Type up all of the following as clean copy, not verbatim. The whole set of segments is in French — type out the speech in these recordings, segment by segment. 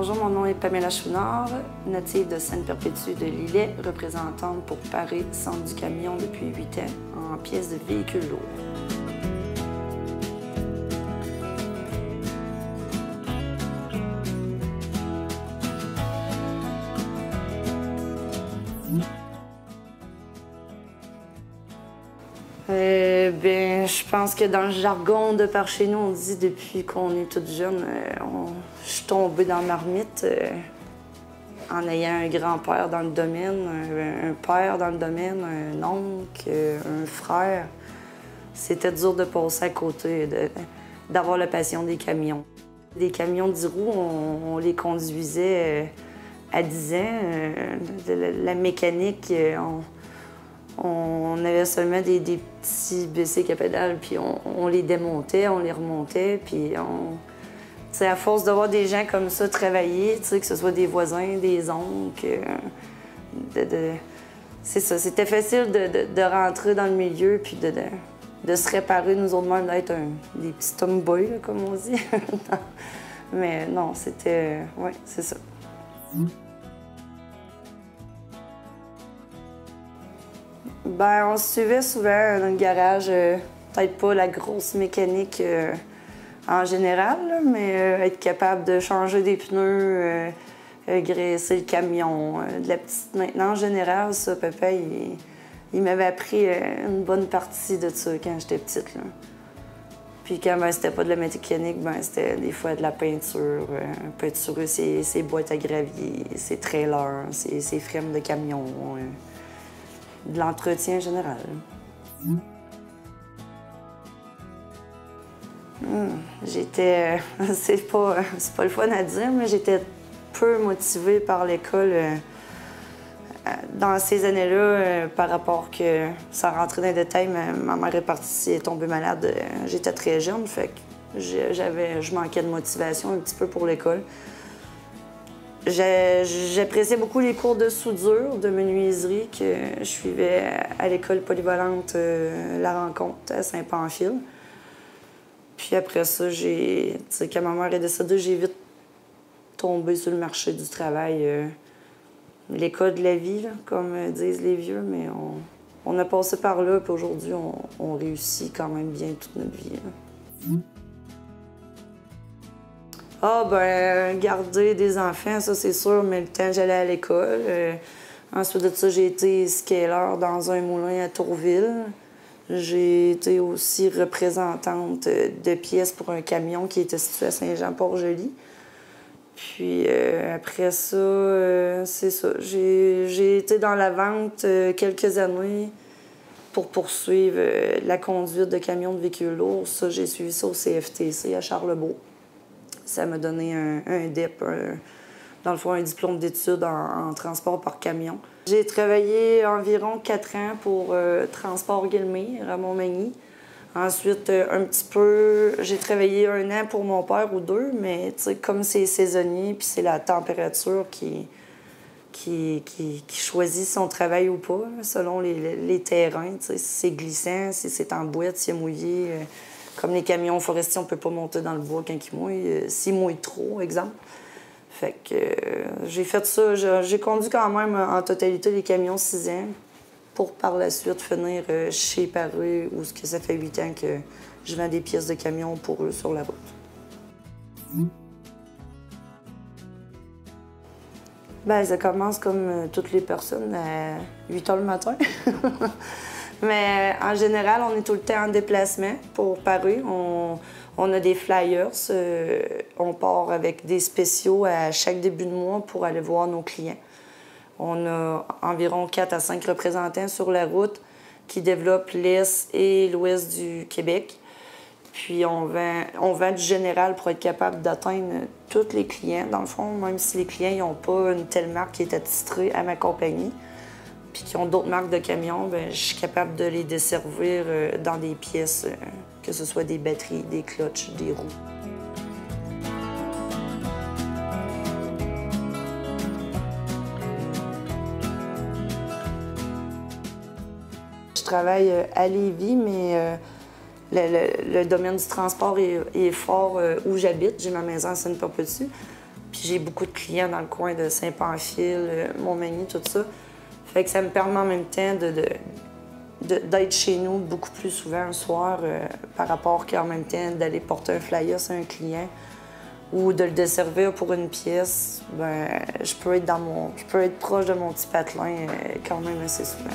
Bonjour, mon nom est Pamela Chouinard, native de Sainte-Perpétue de Lillet, représentante pour Paris Centre du camion depuis 8 ans en pièces de véhicules lourds. Je pense que dans le jargon de par chez nous, on dit depuis qu'on est toute jeune, je suis tombée dans la marmite en ayant un grand-père dans le domaine, un père dans le domaine, un oncle, un frère. C'était dur de passer à côté, d'avoir la passion des camions. Les camions 10 roues, on les conduisait à 10 ans. La mécanique, on avait seulement des petits bicycles à pédales, puis on les démontait, on les remontait, puis à force de voir des gens comme ça travailler, que ce soit des voisins, des oncles, c'est ça, c'était facile de rentrer dans le milieu, puis de se réparer, nous autres mêmes, d'être des petits tomboys, là, comme on dit. Mais non, c'était... oui, c'est ça. On se suivait souvent dans le garage, peut-être pas la grosse mécanique en général, là, mais être capable de changer des pneus, graisser le camion, de la petite maintenance générale, ça, papa, il m'avait appris une bonne partie de ça quand j'étais petite, là. Puis quand c'était pas de la mécanique, c'était des fois de la peinture, peinturer ses boîtes à gravier, ses trailers, ses frames de camion. De l'entretien général. J'étais... c'est pas le fun à dire, mais j'étais peu motivée par l'école dans ces années-là par rapport que, sans rentrer dans les détails, ma mère est partie, elle est tombée malade. J'étais très jeune, fait que je manquais de motivation un petit peu pour l'école. J'appréciais beaucoup les cours de soudure, de menuiserie que je suivais à l'école polyvalente La Rencontre à Saint-Pamphile. Puis après ça, quand ma mère est décédée, j'ai vite tombé sur le marché du travail. L'école de la vie, là, comme disent les vieux, mais on a passé par là, puis aujourd'hui, on réussit quand même bien toute notre vie, là. Garder des enfants, ça c'est sûr, mais le temps j'allais à l'école. Ensuite de ça, j'ai été scaler dans un moulin à Tourville. J'ai été aussi représentante de pièces pour un camion qui était situé à Saint-Jean-Port-Joli. Puis après ça, c'est ça. J'ai été dans la vente quelques années pour poursuivre la conduite de camions de véhicules lourds. Ça, j'ai suivi ça au CFTC à Charlebourg. Ça m'a donné un DEP, dans le fond, un diplôme d'études en transport par camion. J'ai travaillé environ 4 ans pour Transport Guillemé, Ramon-Magny. Ensuite, un petit peu, j'ai travaillé 1 an pour mon père ou 2, mais comme c'est saisonnier, puis c'est la température qui choisit son travail ou pas, selon les terrains. Si c'est glissant, si c'est en boîte, si c'est mouillé. Comme les camions forestiers, on ne peut pas monter dans le bois quand il mouille. S'il mouille trop, exemple. Fait que j'ai fait ça. J'ai conduit quand même en totalité les camions 6 ans pour par la suite finir chez Paris, où ça fait 8 ans que je vends des pièces de camions pour eux sur la route. Ça commence comme toutes les personnes à 8 h le matin. Mais en général, on est tout le temps en déplacement pour Paris. On a des flyers. On part avec des spéciaux à chaque début de mois pour aller voir nos clients. On a environ 4 à 5 représentants sur la route qui développent l'Est et l'Ouest du Québec. Puis on vend du général pour être capable d'atteindre tous les clients, dans le fond, même si les clients n'ont pas une telle marque qui est attitrée à ma compagnie, puis qui ont d'autres marques de camions, je suis capable de les desservir dans des pièces, que ce soit des batteries, des clutches, des roues. Je travaille à Lévis, mais le domaine du transport est fort où j'habite. J'ai ma maison à Sainte-Perpétue. Puis Puis j'ai beaucoup de clients dans le coin de Saint-Pamphile, Montmagny, tout ça. Fait que ça me permet en même temps d'être chez nous beaucoup plus souvent le soir par rapport qu'en même temps d'aller porter un flyer sur un client ou de le desservir pour une pièce. Ben, je peux être proche de mon petit patelin quand même assez souvent.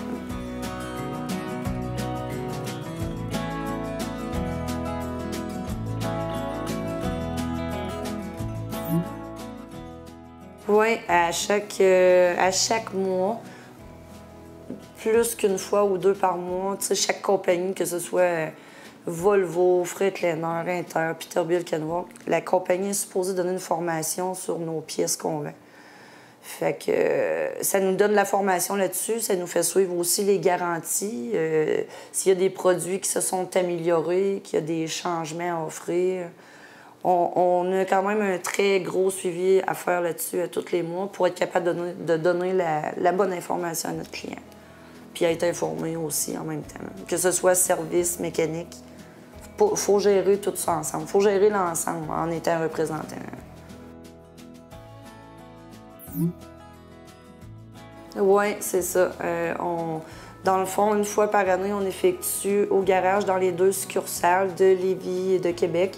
Oui, à chaque mois, plus qu'une fois ou deux par mois, tu sais, chaque compagnie, que ce soit Volvo, Freightliner, Inter, Peterbilt, Kenworth, la compagnie est supposée donner une formation sur nos pièces qu'on vend. Fait que ça nous donne la formation là-dessus, ça nous fait suivre aussi les garanties, s'il y a des produits qui se sont améliorés, qu'il y a des changements à offrir. On a quand même un très gros suivi à faire là-dessus à tous les mois pour être capable de donner la bonne information à notre client. Puis être informé aussi en même temps. Que ce soit service, mécanique, faut gérer tout ça ensemble. Il faut gérer l'ensemble en étant représentant. Oui, c'est ça. Dans le fond, une fois par année, on effectue au garage dans les 2 succursales de Lévis et de Québec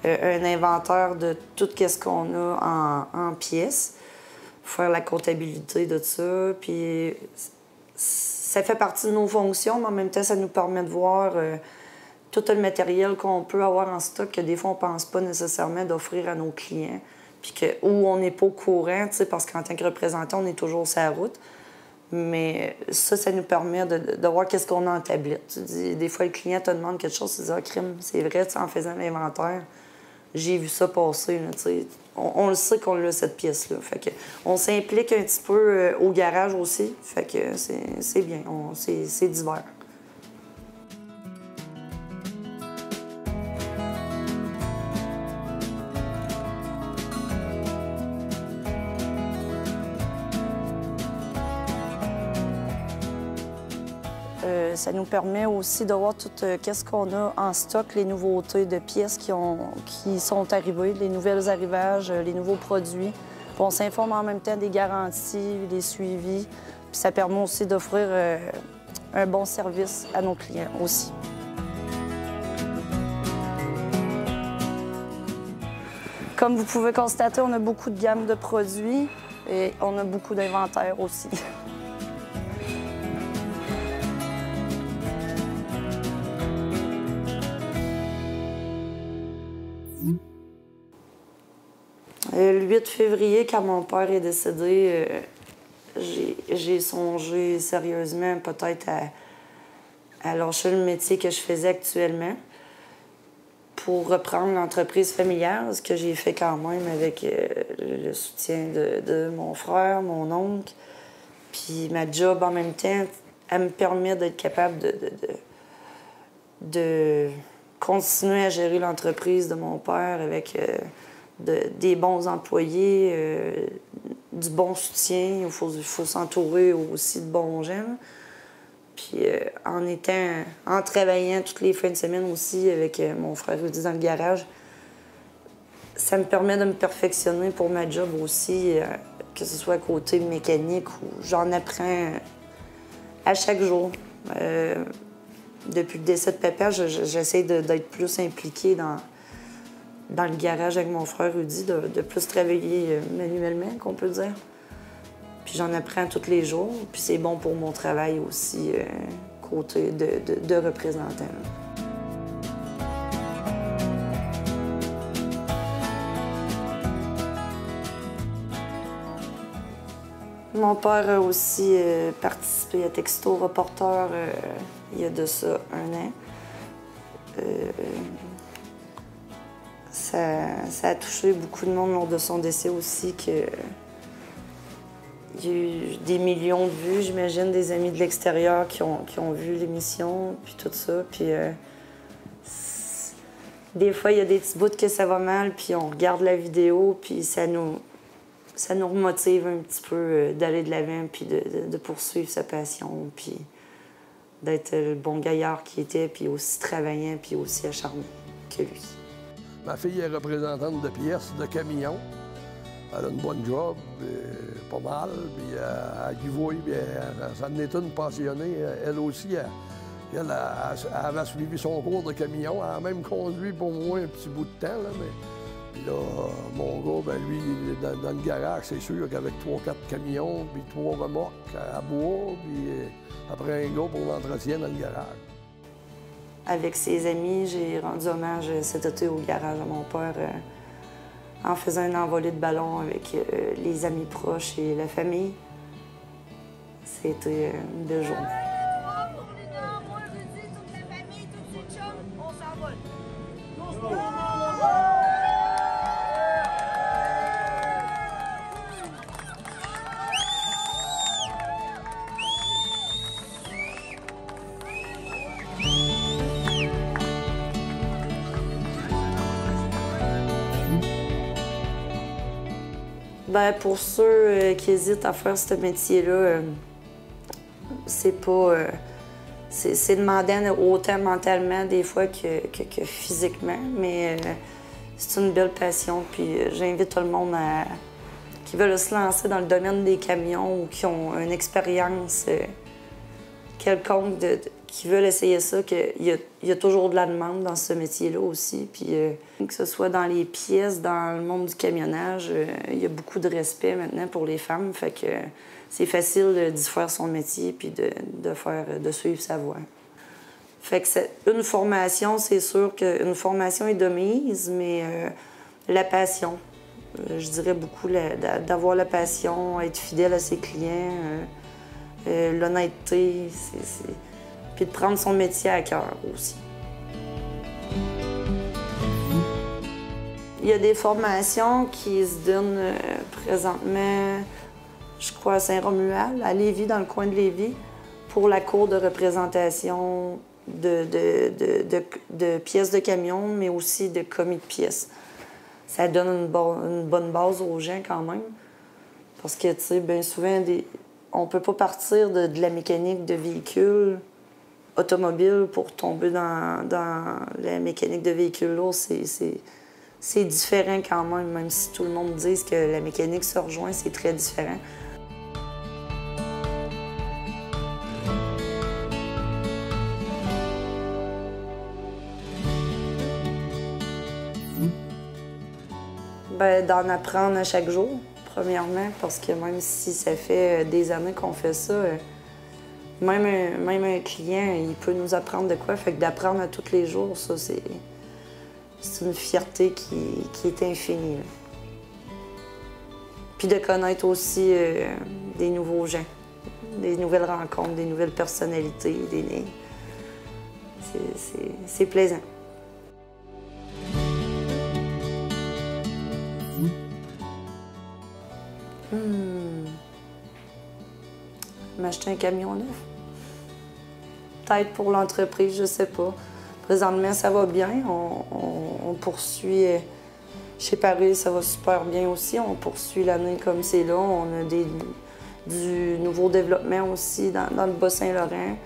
un inventaire de tout ce qu'on a en pièces, faire la comptabilité de ça, puis ça fait partie de nos fonctions, mais en même temps, ça nous permet de voir tout le matériel qu'on peut avoir en stock que des fois, on ne pense pas nécessairement d'offrir à nos clients, puis où on n'est pas au courant, parce qu'en tant que représentant, on est toujours sur la route. Mais ça nous permet de voir qu'est-ce qu'on a en tablette. Des fois, le client te demande quelque chose, tu dis « Ah, crime, c'est vrai, en faisant l'inventaire. » J'ai vu ça passer, là, on le sait qu'on a cette pièce-là. Fait que on s'implique un petit peu au garage aussi. Fait que c'est bien, c'est divers. Ça nous permet aussi de voir tout qu'est-ce qu'on a en stock, les nouveautés de pièces qui sont arrivées, les nouvelles arrivages, les nouveaux produits. Puis on s'informe en même temps des garanties, des suivis. Puis ça permet aussi d'offrir un bon service à nos clients aussi. Comme vous pouvez constater, on a beaucoup de gamme de produits et on a beaucoup d'inventaire aussi. Le 8 février, quand mon père est décédé, j'ai songé sérieusement peut-être à lâcher le métier que je faisais actuellement pour reprendre l'entreprise familiale, ce que j'ai fait quand même avec le soutien de mon frère, mon oncle. Puis ma job en même temps, elle me permet d'être capable de continuer à gérer l'entreprise de mon père avec des bons employés, du bon soutien. Il faut s'entourer aussi de bons gens. Puis en travaillant toutes les fins de semaine aussi avec mon frère Rudy dans le garage, ça me permet de me perfectionner pour ma job aussi, que ce soit côté mécanique ou j'en apprends à chaque jour. Depuis le décès de papa, j'essaie d'être plus impliquée dans le garage avec mon frère Rudy, de plus travailler manuellement, qu'on peut dire. Puis j'en apprends tous les jours, puis c'est bon pour mon travail aussi, côté de représentant. Mon père a aussi participé à Texto Reporter il y a de ça 1 an. Ça a touché beaucoup de monde lors de son décès aussi, il y a eu des millions de vues, j'imagine, des amis de l'extérieur qui ont vu l'émission, puis tout ça. Puis des fois, il y a des petits bouts que ça va mal, puis on regarde la vidéo, puis ça nous remotive un petit peu d'aller de l'avant, puis de poursuivre sa passion, puis d'être le bon gaillard qu'il était, puis aussi travaillant, puis aussi acharné que lui. Ma fille est représentante de pièces, de camions. Elle a une bonne job, pas mal. Puis à Givouille, ça en est une passionnée. Elle aussi, elle avait suivi son cours de camion. Elle a même conduit pour moi un petit bout de temps. Là, mais... Puis là, mon gars, ben lui, dans le garage, c'est sûr qu'avec 3-4 camions, puis 3 remorques à bois, puis après un gars pour l'entretien dans le garage. Avec ses amis, j'ai rendu hommage cet été au garage à mon père en faisant un envolé de ballon avec les amis proches et la famille. C'était une belle journée. Bien, pour ceux qui hésitent à faire ce métier-là, c'est pas... c'est demandant autant mentalement des fois que physiquement, mais c'est une belle passion. Puis j'invite tout le monde qui veulent se lancer dans le domaine des camions ou qui ont une expérience quelconque, qui veulent essayer ça, qu'il y a toujours de la demande dans ce métier-là aussi. Puis que ce soit dans les pièces, dans le monde du camionnage, il y a beaucoup de respect maintenant pour les femmes. Fait que c'est facile d'y faire son métier puis de suivre sa voie. Fait que une formation, c'est sûr qu'une formation est de mise, mais la passion. Je dirais beaucoup d'avoir la passion, être fidèle à ses clients, l'honnêteté, puis de prendre son métier à cœur aussi. Il y a des formations qui se donnent présentement, je crois, à Saint-Romuald, à Lévis, dans le coin de Lévis, pour la cour de représentation de pièces de camion, mais aussi de commis de pièces. Ça donne une bonne base aux gens quand même, parce que, tu sais, bien souvent, on peut pas partir de la mécanique de véhicules automobile pour tomber dans la mécanique de véhicules lourds. C'est différent quand même si tout le monde dit que la mécanique se rejoint, c'est très différent. Bien, d'en apprendre à chaque jour, premièrement, parce que même si ça fait des années qu'on fait ça, même un client, il peut nous apprendre de quoi. Fait que d'apprendre à tous les jours, ça, c'est une fierté qui est infinie. Là. Puis de connaître aussi des nouveaux gens, des nouvelles rencontres, des nouvelles personnalités. C'est plaisant. M'acheter un camion neuf. Peut-être pour l'entreprise, je sais pas. Présentement, ça va bien. On poursuit chez Paris, ça va super bien aussi. On poursuit l'année comme c'est là. On a du nouveau développement aussi dans le Bas-Saint-Laurent.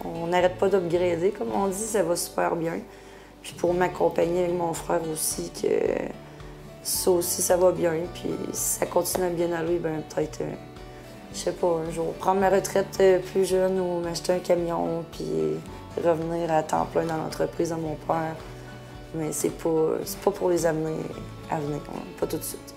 On n'arrête pas d'upgrader, comme on dit, ça va super bien. Puis pour m'accompagner avec mon frère aussi, que ça aussi, ça va bien. Puis si ça continue à bien aller, ben peut-être, je sais pas, un jour, prendre ma retraite plus jeune ou m'acheter un camion, puis revenir à temps plein dans l'entreprise de mon père. Mais c'est pas pour les années à venir, pas tout de suite.